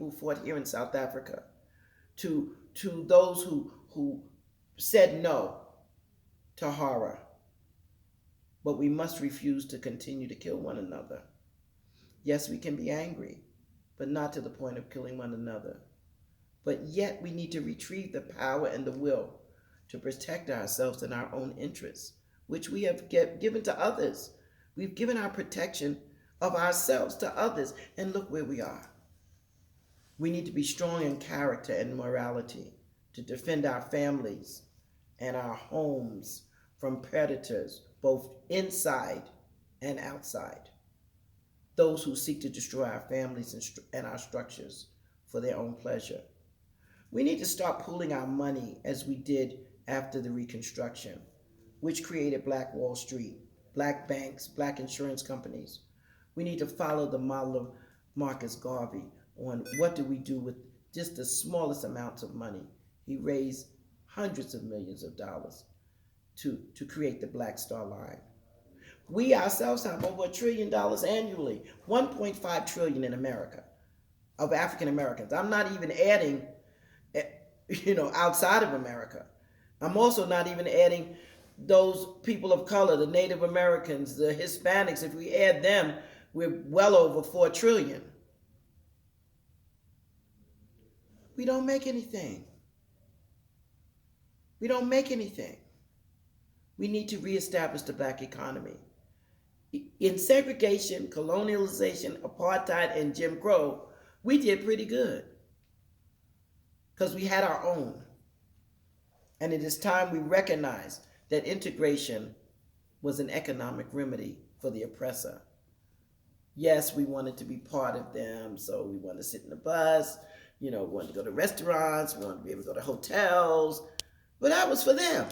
people who fought here in South Africa, to those who said no to horror. But we must refuse to continue to kill one another. Yes, we can be angry, but not to the point of killing one another. But yet we need to retrieve the power and the will to protect ourselves and our own interests, which we have given to others. We've given our protection of ourselves to others, and look where we are. We need to be strong in character and morality to defend our families and our homes from predators, both inside and outside. Those who seek to destroy our families and our structures for their own pleasure. We need to start pooling our money as we did after the Reconstruction, which created Black Wall Street, black banks, black insurance companies. We need to follow the model of Marcus Garvey on what do we do with just the smallest amounts of money. He raised hundreds of millions of dollars to create the Black Star Line. We ourselves have over $1 trillion annually, 1.5 trillion in America, of African Americans. I'm not even adding, outside of America. I'm also not even adding those people of color, the Native Americans, the Hispanics. If we add them, we're well over 4 trillion. We don't make anything. We don't make anything. We need to reestablish the Black economy. In segregation, colonialization, apartheid, and Jim Crow, we did pretty good because we had our own. And it is time we recognize that integration was an economic remedy for the oppressor. Yes, we wanted to be part of them, so we wanted to sit in the bus, we wanted to go to restaurants, we wanted to be able to go to hotels, but that was for them.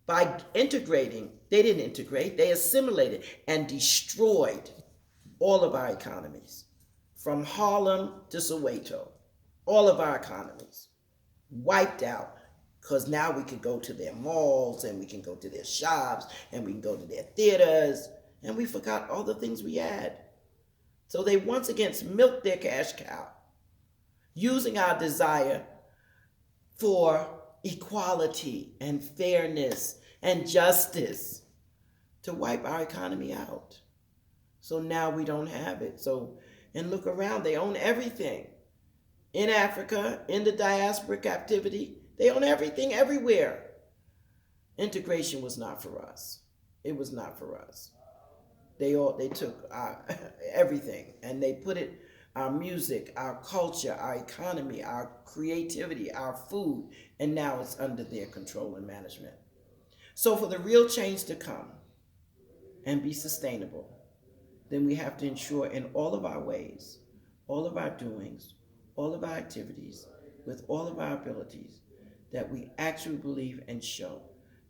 By integrating, they didn't integrate, they assimilated and destroyed all of our economies. From Harlem to Soweto, all of our economies wiped out, because now we can go to their malls and we can go to their shops and we can go to their theaters, and we forgot all the things we had. So they once again milked their cash cow, using our desire for equality and fairness and justice to wipe our economy out. So now we don't have it. And look around, they own everything. In Africa, in the diaspora captivity, they own everything everywhere. Integration was not for us. It was not for us. They took our everything and they put it, our music, our culture, our economy, our creativity, our food, and now it's under their control and management. So for the real change to come and be sustainable, then we have to ensure in all of our ways, all of our doings, all of our activities, with all of our abilities, that we actually believe and show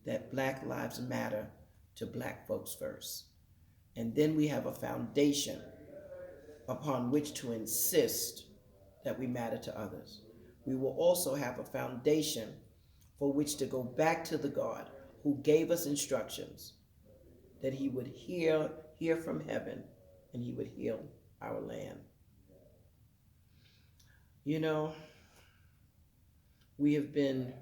that Black lives matter to Black folks first. And then we have a foundation upon which to insist that we matter to others. We will also have a foundation for which to go back to the God who gave us instructions that he would hear from heaven and he would heal our land. We have been,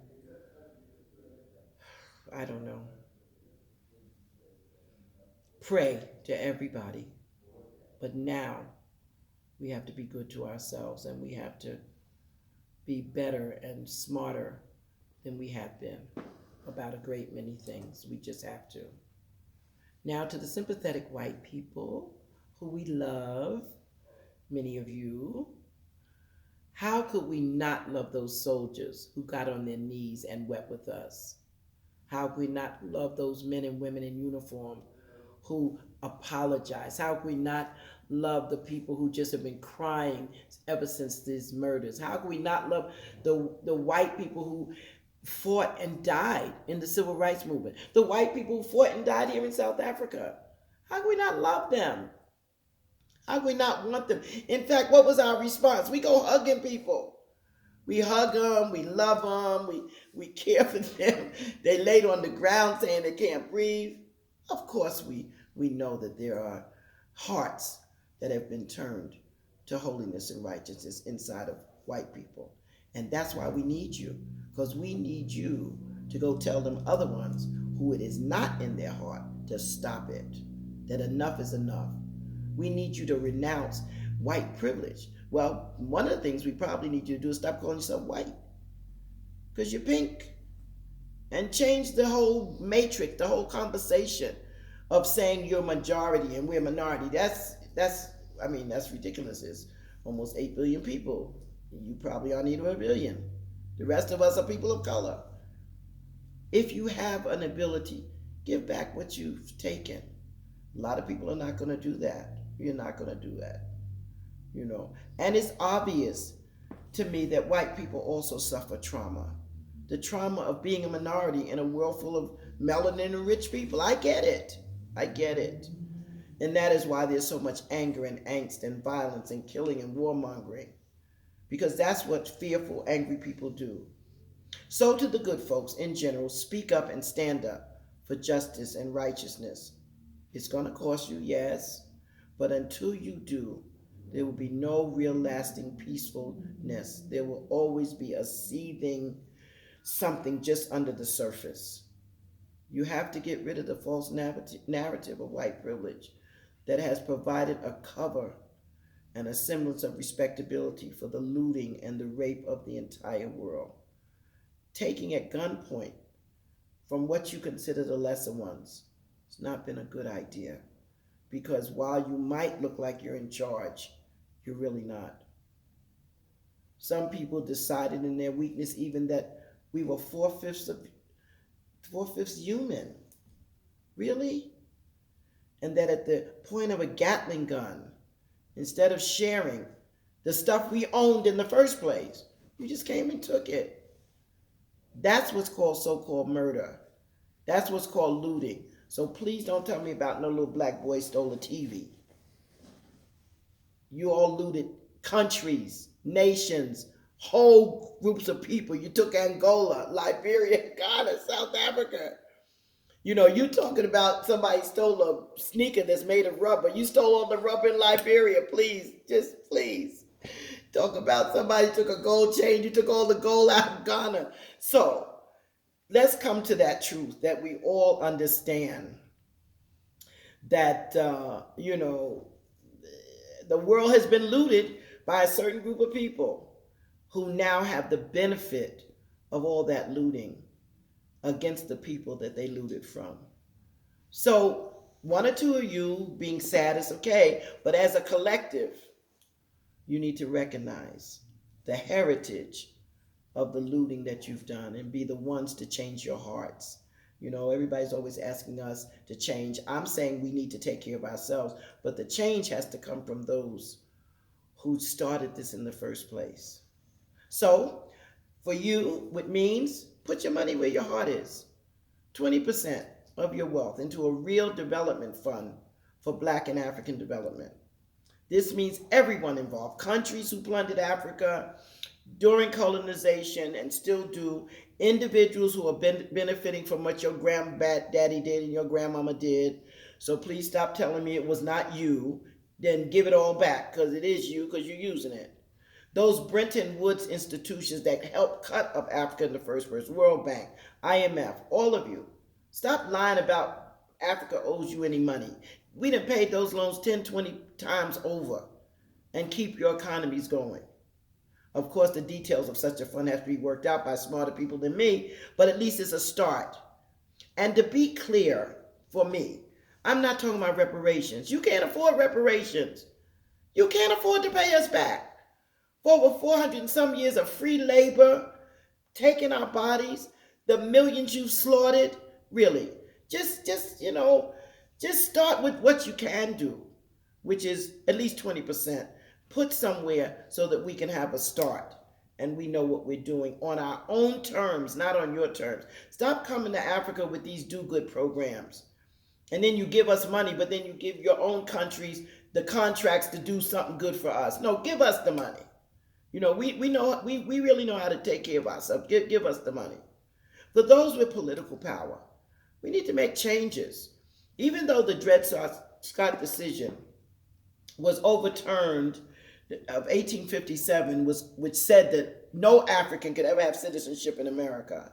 pray to everybody, but now we have to be good to ourselves and we have to be better and smarter than we have been about a great many things. We just have to. Now to the sympathetic white people who we love, many of you, how could we not love those soldiers who got on their knees and wept with us? How could we not love those men and women in uniform who apologize? How could we not love the people who just have been crying ever since these murders? How could we not love the white people who fought and died in the civil rights movement? The white people who fought and died here in South Africa. How could we not love them? How could we not want them? In fact, what was our response? We go hugging people. We hug them, we love them, we care for them. They laid on the ground saying they can't breathe. Of course, we know that there are hearts that have been turned to holiness and righteousness inside of white people. And that's why we need you, because we need you to go tell them other ones who it is not in their heart to stop it, that enough is enough. We need you to renounce white privilege. Well, one of the things we probably need you to do is stop calling yourself white, because you're pink, and change the whole matrix, the whole conversation of saying you're majority and we're minority. That's ridiculous. It's almost 8 billion people. You probably aren't even a billion. The rest of us are people of color. If you have an ability, give back what you've taken. A lot of people are not going to do that. You're not going to do that. And it's obvious to me that white people also suffer trauma. The trauma of being a minority in a world full of melanin and rich people. I get it. And that is why there's so much anger and angst and violence and killing and warmongering. Because that's what fearful, angry people do. So to the good folks in general, speak up and stand up for justice and righteousness. It's going to cost you, yes, but until you do, there will be no real lasting peacefulness. There will always be a seething something just under the surface. You have to get rid of the false narrative of white privilege that has provided a cover and a semblance of respectability for the looting and the rape of the entire world. Taking at gunpoint from what you consider the lesser ones has not been a good idea, because while you might look like you're in charge, you're really not. Some people decided in their weakness even that we were four-fifths human. Really? And that at the point of a Gatling gun, instead of sharing the stuff we owned in the first place, you just came and took it. That's what's called so-called murder. That's what's called looting. So please don't tell me about no little black boy stole a TV. You all looted countries, nations, whole groups of people. You took Angola, Liberia, Ghana, South Africa. You talking about somebody stole a sneaker that's made of rubber. You stole all the rubber in Liberia. Please, just please. Talk about somebody took a gold chain. You took all the gold out of Ghana. So let's come to that truth that we all understand that, the world has been looted by a certain group of people who now have the benefit of all that looting against the people that they looted from. So one or two of you being sad is okay, but as a collective, you need to recognize the heritage of the looting that you've done and be the ones to change your hearts. Everybody's always asking us to change. I'm saying we need to take care of ourselves, but the change has to come from those who started this in the first place. So for you, it means put your money where your heart is. 20% of your wealth into a real development fund for Black and African development. This means everyone involved, countries who plundered Africa during colonization and still do, individuals who are benefiting from what your granddaddy did and your grandmama did. So please stop telling me it was not you. Then give it all back, because it is you, because you're using it. Those Bretton Woods institutions that helped cut up Africa in the first place, World Bank, IMF, all of you, stop lying about Africa owes you any money. We done paid those loans 10, 20 times over and keep your economies going. Of course, the details of such a fund have to be worked out by smarter people than me, but at least it's a start. And to be clear, for me, I'm not talking about reparations. You can't afford reparations. You can't afford to pay us back. For over 400 and some years of free labor, taking our bodies, the millions you've slaughtered, really, just start with what you can do, which is at least 20%. Put somewhere so that we can have a start and we know what we're doing on our own terms, not on your terms. Stop coming to Africa with these do-good programs. And then you give us money, but then you give your own countries the contracts to do something good for us. No, give us the money. We really know how to take care of ourselves. Give us the money. For those with political power, we need to make changes. Even though the Dred Scott decision was overturned of 1857 was which said that no African could ever have citizenship in America.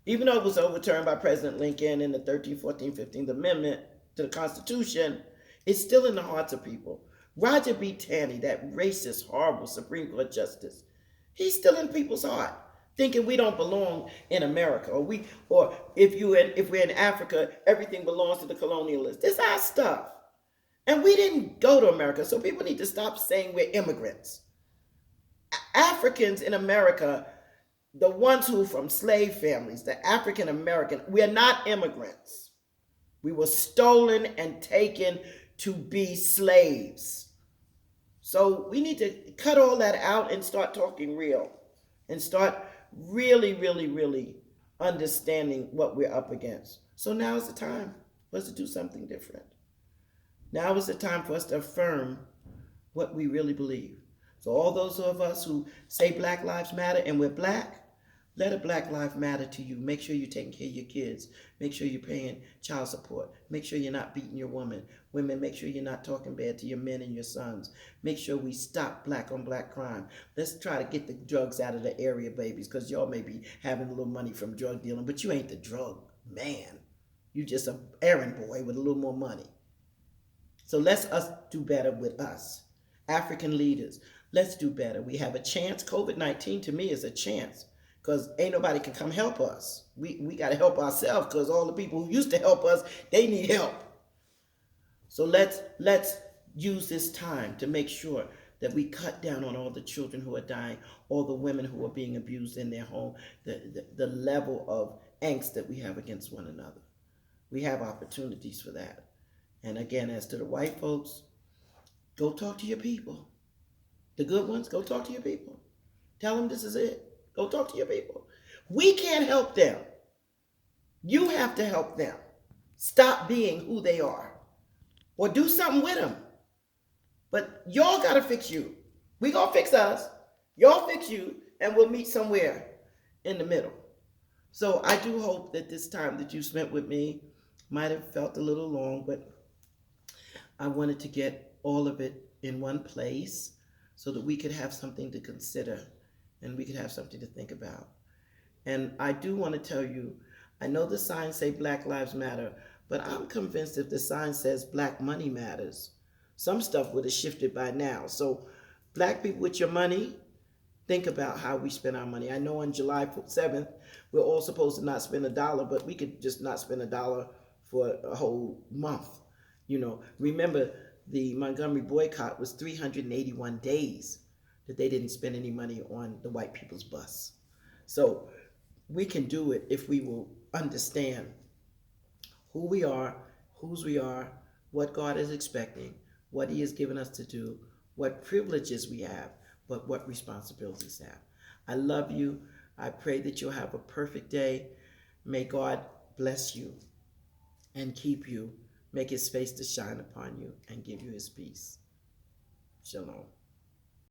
Even though it was overturned by President Lincoln in the 13th, 14th, 15th Amendment to the Constitution, it's still in the hearts of people. Roger B. Taney, that racist, horrible Supreme Court justice, he's still in people's heart, thinking we don't belong in America, or if we're in Africa, everything belongs to the colonialists. This is our stuff. And we didn't go to America, so people need to stop saying we're immigrants. Africans in America, the ones who are from slave families, the African American, we're not immigrants. We were stolen and taken to be slaves. So we need to cut all that out and start talking real and start really, really, really understanding what we're up against. So now is the time for us to do something different. Now is the time for us to affirm what we really believe. So all those of us who say Black Lives Matter and we're Black, let a Black Lives Matter to you. Make sure you're taking care of your kids. Make sure you're paying child support. Make sure you're not beating your woman. Women, make sure you're not talking bad to your men and your sons. Make sure we stop black on black crime. Let's try to get the drugs out of the area, babies, because y'all may be having a little money from drug dealing, but you ain't the drug man. You just an errand boy with a little more money. So let's us do better with us. African leaders, let's do better. We have a chance. COVID-19 to me is a chance, because ain't nobody can come help us. We got to help ourselves, because all the people who used to help us, they need help. So let's use this time to make sure that we cut down on all the children who are dying, all the women who are being abused in their home, the level of angst that we have against one another. We have opportunities for that. And again, as to the white folks, go talk to your people. The good ones, go talk to your people. Tell them this is it. Go talk to your people. We can't help them. You have to help them. Stop being who they are. Or do something with them. But y'all got to fix you. We going to fix us. Y'all fix you. And we'll meet somewhere in the middle. So I do hope that this time that you spent with me might have felt a little long, but I wanted to get all of it in one place so that we could have something to consider and we could have something to think about. And I do want to tell you, I know the signs say Black Lives Matter, but I'm convinced if the sign says Black Money Matters, some stuff would have shifted by now. So Black people with your money, think about how we spend our money. I know on July 7th, we're all supposed to not spend $1, but we could just not spend $1 for a whole month. You know, remember the Montgomery boycott was 381 days that they didn't spend any money on the white people's bus. So we can do it if we will understand who we are, whose we are, what God is expecting, what He has given us to do, what privileges we have, but what responsibilities we have. I love you. I pray that you'll have a perfect day. May God bless you and keep you, make His face to shine upon you, and give you His peace. Shalom.